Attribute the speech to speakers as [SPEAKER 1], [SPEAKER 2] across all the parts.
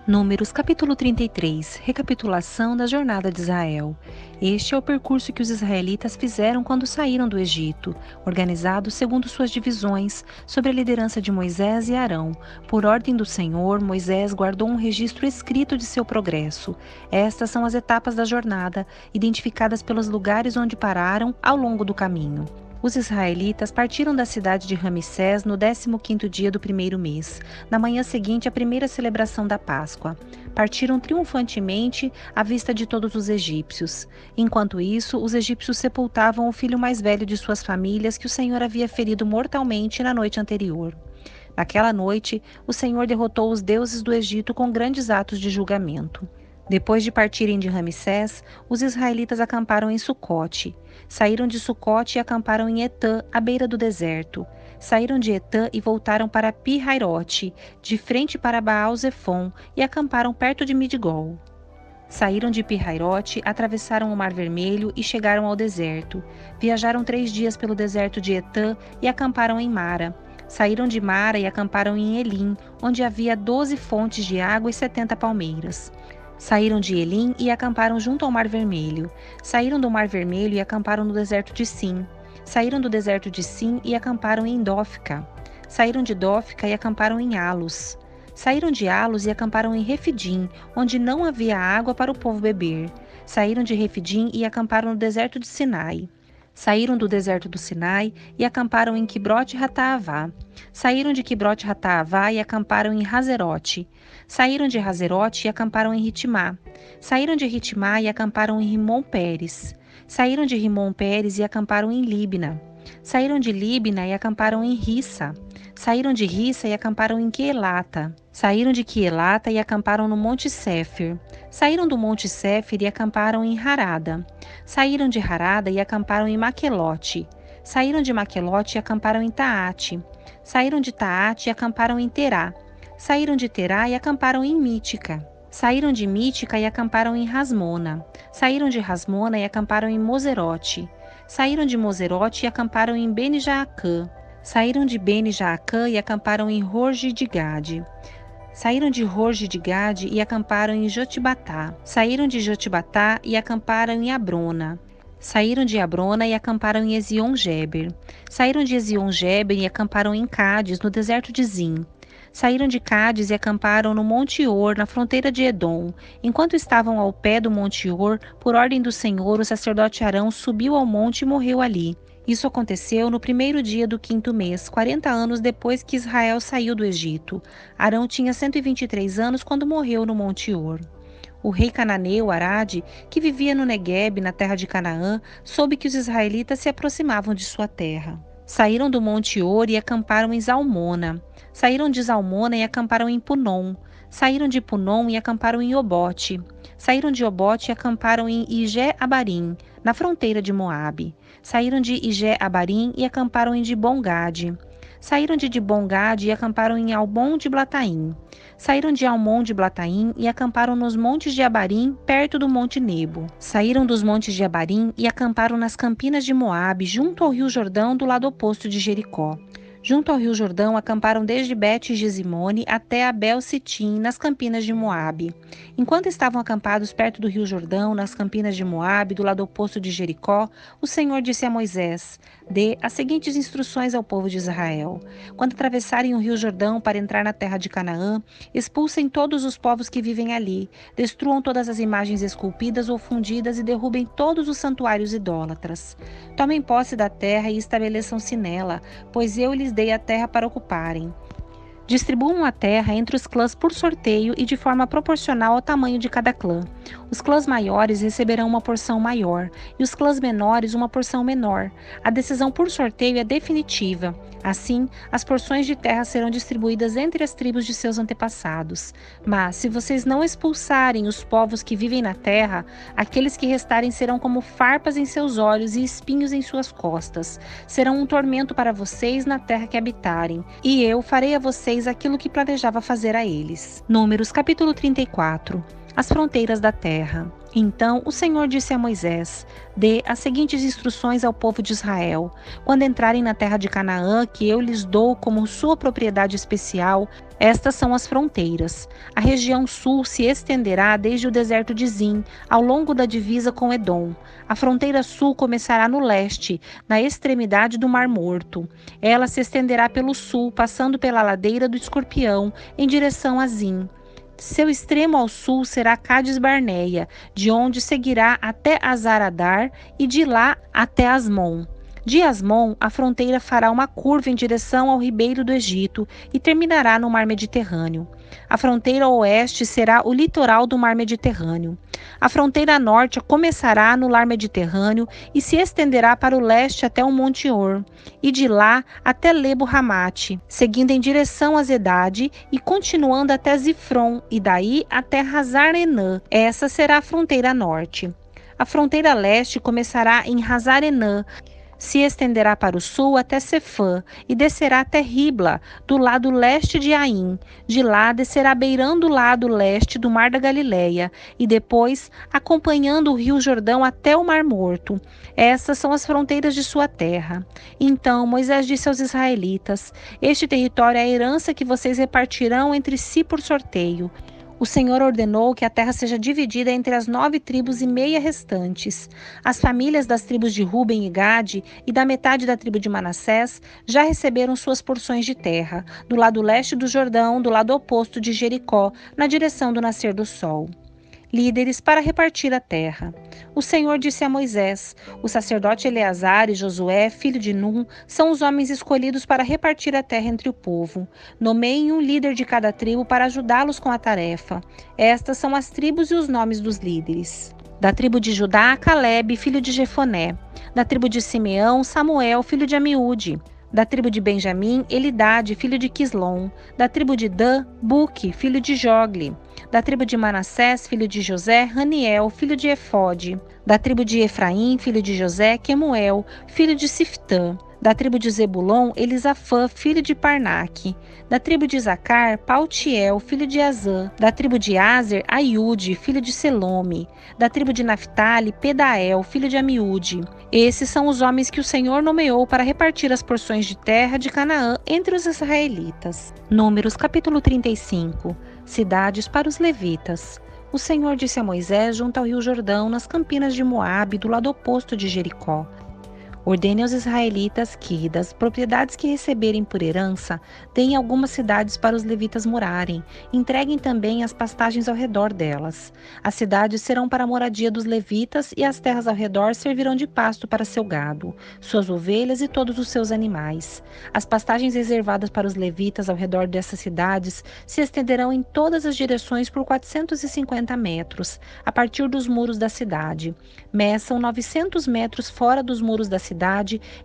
[SPEAKER 1] Números capítulo 33, recapitulação da jornada de Israel. Este é o percurso que os israelitas fizeram quando saíram do Egito, organizados segundo suas divisões, sob a liderança de Moisés e Arão. Por ordem do Senhor, Moisés guardou um registro escrito de seu progresso. Estas são as etapas da jornada, identificadas pelos lugares onde pararam ao longo do caminho. Os israelitas partiram da cidade de Ramsés no 15º dia do primeiro mês, na manhã seguinte à primeira celebração da Páscoa. Partiram triunfantemente à vista de todos os egípcios. Enquanto isso, os egípcios sepultavam o filho mais velho de suas famílias que o Senhor havia ferido mortalmente na noite anterior. Naquela noite, o Senhor derrotou os deuses do Egito com grandes atos de julgamento. Depois de partirem de Ramsés, os israelitas acamparam em Sucote. Saíram de Sucote e acamparam em Etã, à beira do deserto. Saíram de Etã e voltaram para Pi-Hairote, de frente para Baal-Zefon, e acamparam perto de Midigol. Saíram de Pi-Hairote, atravessaram o Mar Vermelho e chegaram ao deserto. Viajaram 3 dias pelo deserto de Etã e acamparam em Mara. Saíram de Mara e acamparam em Elim, onde havia 12 fontes de água e 70 palmeiras. Saíram de Elim e acamparam junto ao Mar Vermelho. Saíram do Mar Vermelho e acamparam no deserto de Sim. Saíram do deserto de Sim e acamparam em Dófica. Saíram de Dófica e acamparam em Alos. Saíram de Alos e acamparam em Refidim, onde não havia água para o povo beber. Saíram de Refidim e acamparam no deserto de Sinai. Saíram do deserto do Sinai e acamparam em Quibrote-Hataavá. Saíram de Quibrote-Hataavá e acamparam em Hazerote. Saíram de Hazerote e acamparam em Ritimá. Saíram de Ritimá e acamparam em Rimon-Pérez. Saíram de Rimon-Pérez e acamparam em Líbna. Saíram de Líbna e acamparam em Rissa. Saíram de Rissa e acamparam em Quelata. Saíram de Quelata e acamparam no Monte Séfir. Saíram do Monte Séfir e acamparam em Harada. Saíram de Harada e acamparam em Maquelote. Saíram de Maquelote e acamparam em Taate. Saíram de Taate e acamparam em Terá. Saíram de Terá e acamparam em Mítica. Saíram de Mítica e acamparam em Rasmona. Saíram de Rasmona e acamparam em Moserote. Saíram de Moserote e acamparam em Bene-Jaacã. Saíram de Bene-Jaacã e acamparam em Horge de Gade. Saíram de Horge de Gade e acamparam em Jotibatá. Saíram de Jotibatá e acamparam em Abrona. Saíram de Abrona e acamparam em Ezion-Geber. Saíram de Ezion-Geber e acamparam em Cádiz, no deserto de Zim. Saíram de Cádiz e acamparam no Monte Or, na fronteira de Edom. Enquanto estavam ao pé do Monte Or, por ordem do Senhor, o sacerdote Arão subiu ao monte e morreu ali. Isso aconteceu no 1º dia do 5º mês, 40 anos depois que Israel saiu do Egito. Arão tinha 123 anos quando morreu no Monte Or. O rei cananeu Arade, que vivia no Neguebe, na terra de Canaã, soube que os israelitas se aproximavam de sua terra. Saíram do Monte Or e acamparam em Zalmona. Saíram de Zalmona e acamparam em Punom. Saíram de Punom e acamparam em Obote. Saíram de Obote e acamparam em Ijé-Abarim, na fronteira de Moabe. Saíram de Ijé-Abarim e acamparam em Dibon-Gade. Saíram de Dibon-Gade e acamparam em Almon de Blataim. Saíram de Almon de Blataim e acamparam nos montes de Abarim, perto do Monte Nebo. Saíram dos montes de Abarim e acamparam nas campinas de Moabe, junto ao rio Jordão, do lado oposto de Jericó. Junto ao rio Jordão, acamparam desde Bet-Gesimone até Abel-Sitim, nas campinas de Moabe. Enquanto estavam acampados perto do rio Jordão, nas campinas de Moabe, do lado oposto de Jericó, o Senhor disse a Moisés: dê as seguintes instruções ao povo de Israel. Quando atravessarem o rio Jordão para entrar na terra de Canaã, expulsem todos os povos que vivem ali, destruam todas as imagens esculpidas ou fundidas e derrubem todos os santuários idólatras. Tomem posse da terra e estabeleçam-se nela, pois eu lhes dei a terra para ocuparem. Distribuam a terra entre os clãs por sorteio e de forma proporcional ao tamanho de cada clã. Os clãs maiores receberão uma porção maior e os clãs menores uma porção menor. A decisão por sorteio é definitiva. Assim, as porções de terra serão distribuídas entre as tribos de seus antepassados. Mas, se vocês não expulsarem os povos que vivem na terra, aqueles que restarem serão como farpas em seus olhos e espinhos em suas costas. Serão um tormento para vocês na terra que habitarem, e eu farei a vocês aquilo que planejava fazer a eles. Números capítulo 34. As fronteiras da terra. Então o Senhor disse a Moisés: Dê as seguintes instruções ao povo de Israel: quando entrarem na terra de Canaã, que eu lhes dou como sua propriedade especial, estas são as fronteiras. A região sul se estenderá desde o deserto de Zin, ao longo da divisa com Edom. A fronteira sul começará no leste, na extremidade do Mar Morto. Ela se estenderá pelo sul, passando pela ladeira do Escorpião, em direção a Zin. Seu extremo ao sul será Cades Barneia, de onde seguirá até Azaradar e de lá até Asmon. De Asmon, a fronteira fará uma curva em direção ao ribeiro do Egito e terminará no Mar Mediterrâneo. A fronteira oeste será o litoral do Mar Mediterrâneo. A fronteira norte começará no Mar Mediterrâneo e se estenderá para o leste até o Monte Or, e de lá até Lebo Hamate, seguindo em direção a Zedade e continuando até Zifron, e daí até Hazar Enã. Essa será a fronteira norte. A fronteira leste começará em Hazar Enã, se estenderá para o sul até Cefã e descerá até Ribla, do lado leste de Aim. De lá descerá beirando o lado leste do Mar da Galileia e depois acompanhando o rio Jordão até o Mar Morto. Essas são as fronteiras de sua terra. Então Moisés disse aos israelitas: Este território é a herança que vocês repartirão entre si por sorteio. O Senhor ordenou que a terra seja dividida entre as 9,5 tribos restantes. As famílias das tribos de Ruben e Gade e da metade da tribo de Manassés já receberam suas porções de terra, do lado leste do Jordão, do lado oposto de Jericó, na direção do nascer do sol. Líderes para repartir a terra. O Senhor disse a Moisés: O sacerdote Eleazar e Josué, filho de Num, são os homens escolhidos para repartir a terra entre o povo. Nomeiem um líder de cada tribo para ajudá-los com a tarefa. Estas são as tribos e os nomes dos líderes. Da tribo de Judá, Calebe, filho de Jefoné. Da tribo de Simeão, Samuel, filho de Amiúde. Da tribo de Benjamim, Elidade, filho de Quislom. Da tribo de Dan, Buque, filho de Jogle. Da tribo de Manassés, filho de José, Raniel, filho de Efode. Da tribo de Efraim, filho de José, Quemuel, filho de Siftã. Da tribo de Zebulon, Elisafã, filho de Parnaque. Da tribo de Zacar, Paltiel, filho de Azã. Da tribo de Azer, Aiude, filho de Selome. Da tribo de Naphtali, Pedael, filho de Amiúde. Esses são os homens que o Senhor nomeou para repartir as porções de terra de Canaã entre os israelitas. Números capítulo 35. Cidades para os levitas. O Senhor disse a Moisés junto ao rio Jordão, nas campinas de Moabe, do lado oposto de Jericó: Ordene aos israelitas que, das propriedades que receberem por herança, deem algumas cidades para os levitas morarem. Entreguem também as pastagens ao redor delas. As cidades serão para a moradia dos levitas e as terras ao redor servirão de pasto para seu gado, suas ovelhas e todos os seus animais. As pastagens reservadas para os levitas ao redor dessas cidades se estenderão em todas as direções por 450 metros, a partir dos muros da cidade. Meçam 900 metros fora dos muros da cidade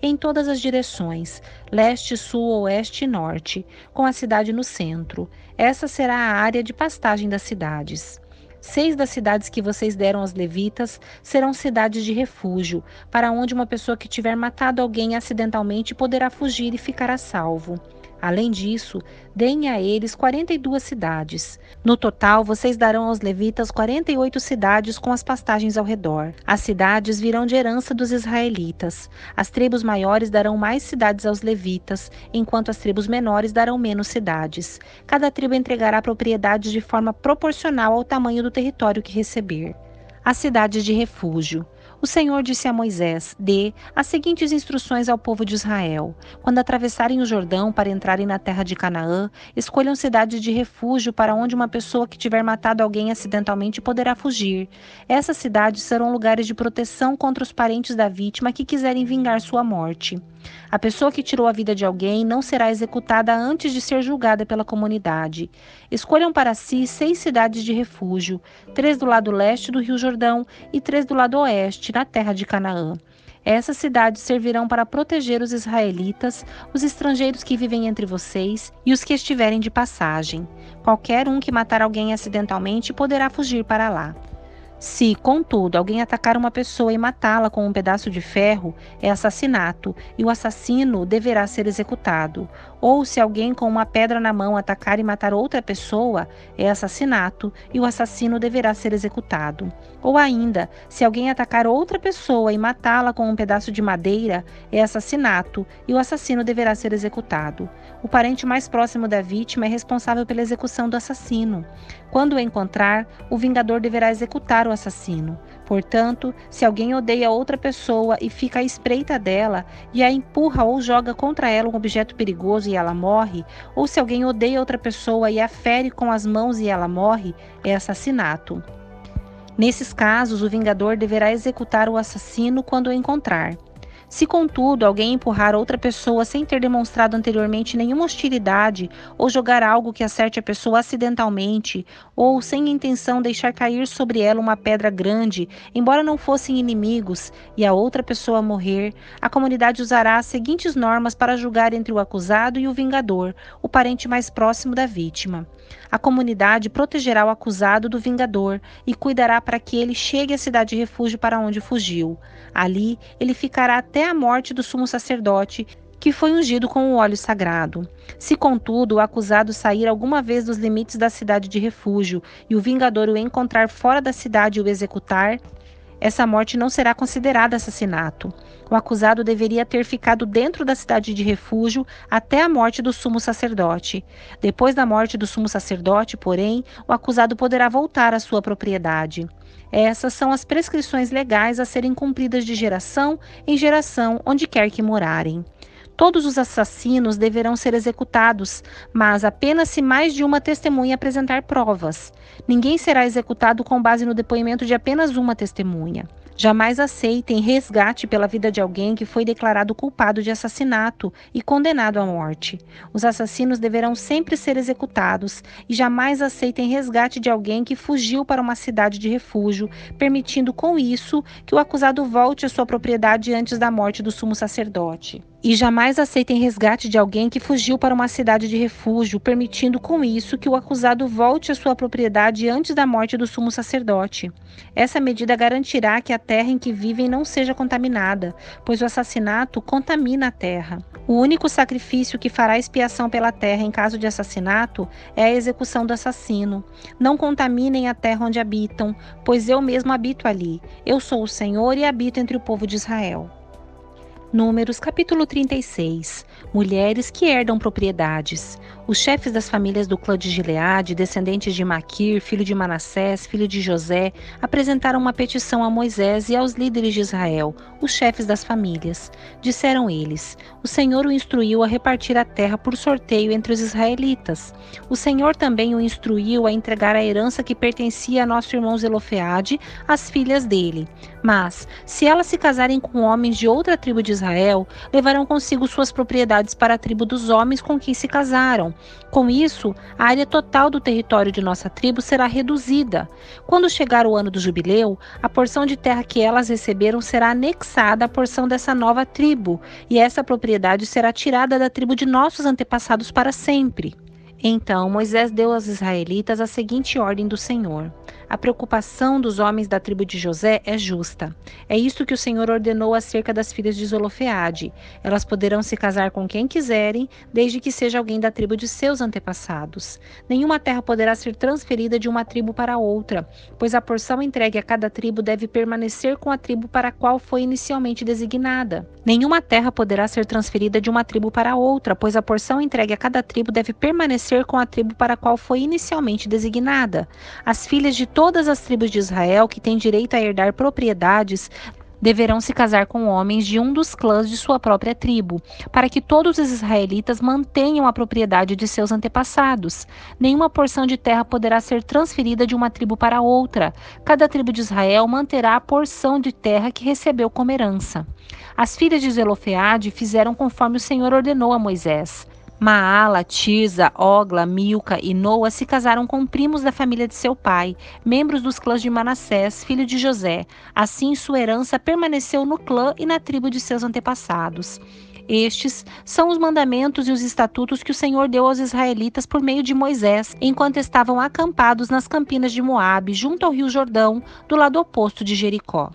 [SPEAKER 1] em todas as direções, leste, sul, oeste e norte, com a cidade no centro. Essa será a área de pastagem das cidades. 6 das cidades que vocês deram aos levitas serão cidades de refúgio, para onde uma pessoa que tiver matado alguém acidentalmente poderá fugir e ficar a salvo. Além disso, deem a eles 42 cidades. No total, vocês darão aos levitas 48 cidades com as pastagens ao redor. As cidades virão de herança dos israelitas. As tribos maiores darão mais cidades aos levitas, enquanto as tribos menores darão menos cidades. Cada tribo entregará propriedades de forma proporcional ao tamanho do território que receber. As cidades de refúgio. O Senhor disse a Moisés: Dê as seguintes instruções ao povo de Israel. Quando atravessarem o Jordão para entrarem na terra de Canaã, escolham cidades de refúgio para onde uma pessoa que tiver matado alguém acidentalmente poderá fugir. Essas cidades serão lugares de proteção contra os parentes da vítima que quiserem vingar sua morte. A pessoa que tirou a vida de alguém não será executada antes de ser julgada pela comunidade. Escolham para si 6 cidades de refúgio, 3 do lado leste do rio Jordão e 3 do lado oeste, na terra de Canaã. Essas cidades servirão para proteger os israelitas, os estrangeiros que vivem entre vocês e os que estiverem de passagem. Qualquer um que matar alguém acidentalmente poderá fugir para lá. Se, contudo, alguém atacar uma pessoa e matá-la com um pedaço de ferro, é assassinato, e o assassino deverá ser executado. Ou se alguém com uma pedra na mão atacar e matar outra pessoa, é assassinato, e o assassino deverá ser executado. Ou ainda, se alguém atacar outra pessoa e matá-la com um pedaço de madeira, é assassinato, e o assassino deverá ser executado. O parente mais próximo da vítima é responsável pela execução do assassino. Quando o encontrar, o vingador deverá executar o assassino. Portanto, se alguém odeia outra pessoa e fica à espreita dela e a empurra ou joga contra ela um objeto perigoso e ela morre, ou se alguém odeia outra pessoa e a fere com as mãos e ela morre, é assassinato. Nesses casos, o vingador deverá executar o assassino quando o encontrar. Se, contudo, alguém empurrar outra pessoa sem ter demonstrado anteriormente nenhuma hostilidade, ou jogar algo que acerte a pessoa acidentalmente, ou sem intenção deixar cair sobre ela uma pedra grande, embora não fossem inimigos, e a outra pessoa morrer, a comunidade usará as seguintes normas para julgar entre o acusado e o vingador, o parente mais próximo da vítima. A comunidade protegerá o acusado do vingador e cuidará para que ele chegue à cidade de refúgio para onde fugiu. Ali, ele ficará até a morte do sumo sacerdote, que foi ungido com o óleo sagrado. Se, contudo, o acusado sair alguma vez dos limites da cidade de refúgio e o vingador o encontrar fora da cidade e o executar, essa morte não será considerada assassinato. O acusado deveria ter ficado dentro da cidade de refúgio até a morte do sumo sacerdote. Depois da morte do sumo sacerdote, porém, o acusado poderá voltar à sua propriedade. Essas são as prescrições legais a serem cumpridas de geração em geração, onde quer que morarem. Todos os assassinos deverão ser executados, mas apenas se mais de uma testemunha apresentar provas. Ninguém será executado com base no depoimento de apenas uma testemunha. Jamais aceitem resgate pela vida de alguém que foi declarado culpado de assassinato e condenado à morte. Os assassinos deverão sempre ser executados e jamais aceitem resgate de alguém que fugiu para uma cidade de refúgio, permitindo com isso que o acusado volte à sua propriedade antes da morte do sumo sacerdote. E jamais aceitem resgate de alguém que fugiu para uma cidade de refúgio, permitindo com isso que o acusado volte à sua propriedade antes da morte do sumo sacerdote. Essa medida garantirá que a terra em que vivem não seja contaminada, pois o assassinato contamina a terra. O único sacrifício que fará expiação pela terra em caso de assassinato é a execução do assassino. Não contaminem a terra onde habitam, pois eu mesmo habito ali. Eu sou o Senhor e habito entre o povo de Israel. Números capítulo 36. Mulheres que herdam propriedades. Os chefes das famílias do clã de Gileade, descendentes de Maquir, filho de Manassés, filho de José, apresentaram uma petição a Moisés e aos líderes de Israel, os chefes das famílias. Disseram eles: o Senhor o instruiu a repartir a terra por sorteio entre os israelitas. O Senhor também o instruiu a entregar a herança que pertencia a nosso irmão Zelofeade às filhas dele. Mas, se elas se casarem com homens de outra tribo de Israel, levarão consigo suas propriedades para a tribo dos homens com quem se casaram. Com isso, a área total do território de nossa tribo será reduzida. Quando chegar o ano do jubileu, a porção de terra que elas receberam será anexada à porção dessa nova tribo, e essa propriedade será tirada da tribo de nossos antepassados para sempre. Então Moisés deu aos israelitas a seguinte ordem do Senhor: a preocupação dos homens da tribo de José é justa. É isto que o Senhor ordenou acerca das filhas de Zelofeade. Elas poderão se casar com quem quiserem, desde que seja alguém da tribo de seus antepassados. Nenhuma terra poderá ser transferida de uma tribo para outra, pois a porção entregue a cada tribo deve permanecer com a tribo para a qual foi inicialmente designada. Nenhuma terra poderá ser transferida de uma tribo para outra, pois a porção entregue a cada tribo deve permanecer com a tribo para a qual foi inicialmente designada. As filhas de todas as tribos de Israel que têm direito a herdar propriedades deverão se casar com homens de um dos clãs de sua própria tribo, para que todos os israelitas mantenham a propriedade de seus antepassados. Nenhuma porção de terra poderá ser transferida de uma tribo para outra. Cada tribo de Israel manterá a porção de terra que recebeu como herança. As filhas de Zelofeade fizeram conforme o Senhor ordenou a Moisés. Maala, Tirza, Ogla, Milca e Noa se casaram com primos da família de seu pai, membros dos clãs de Manassés, filho de José. Assim, sua herança permaneceu no clã e na tribo de seus antepassados. Estes são os mandamentos e os estatutos que o Senhor deu aos israelitas por meio de Moisés, enquanto estavam acampados nas campinas de Moabe, junto ao rio Jordão, do lado oposto de Jericó.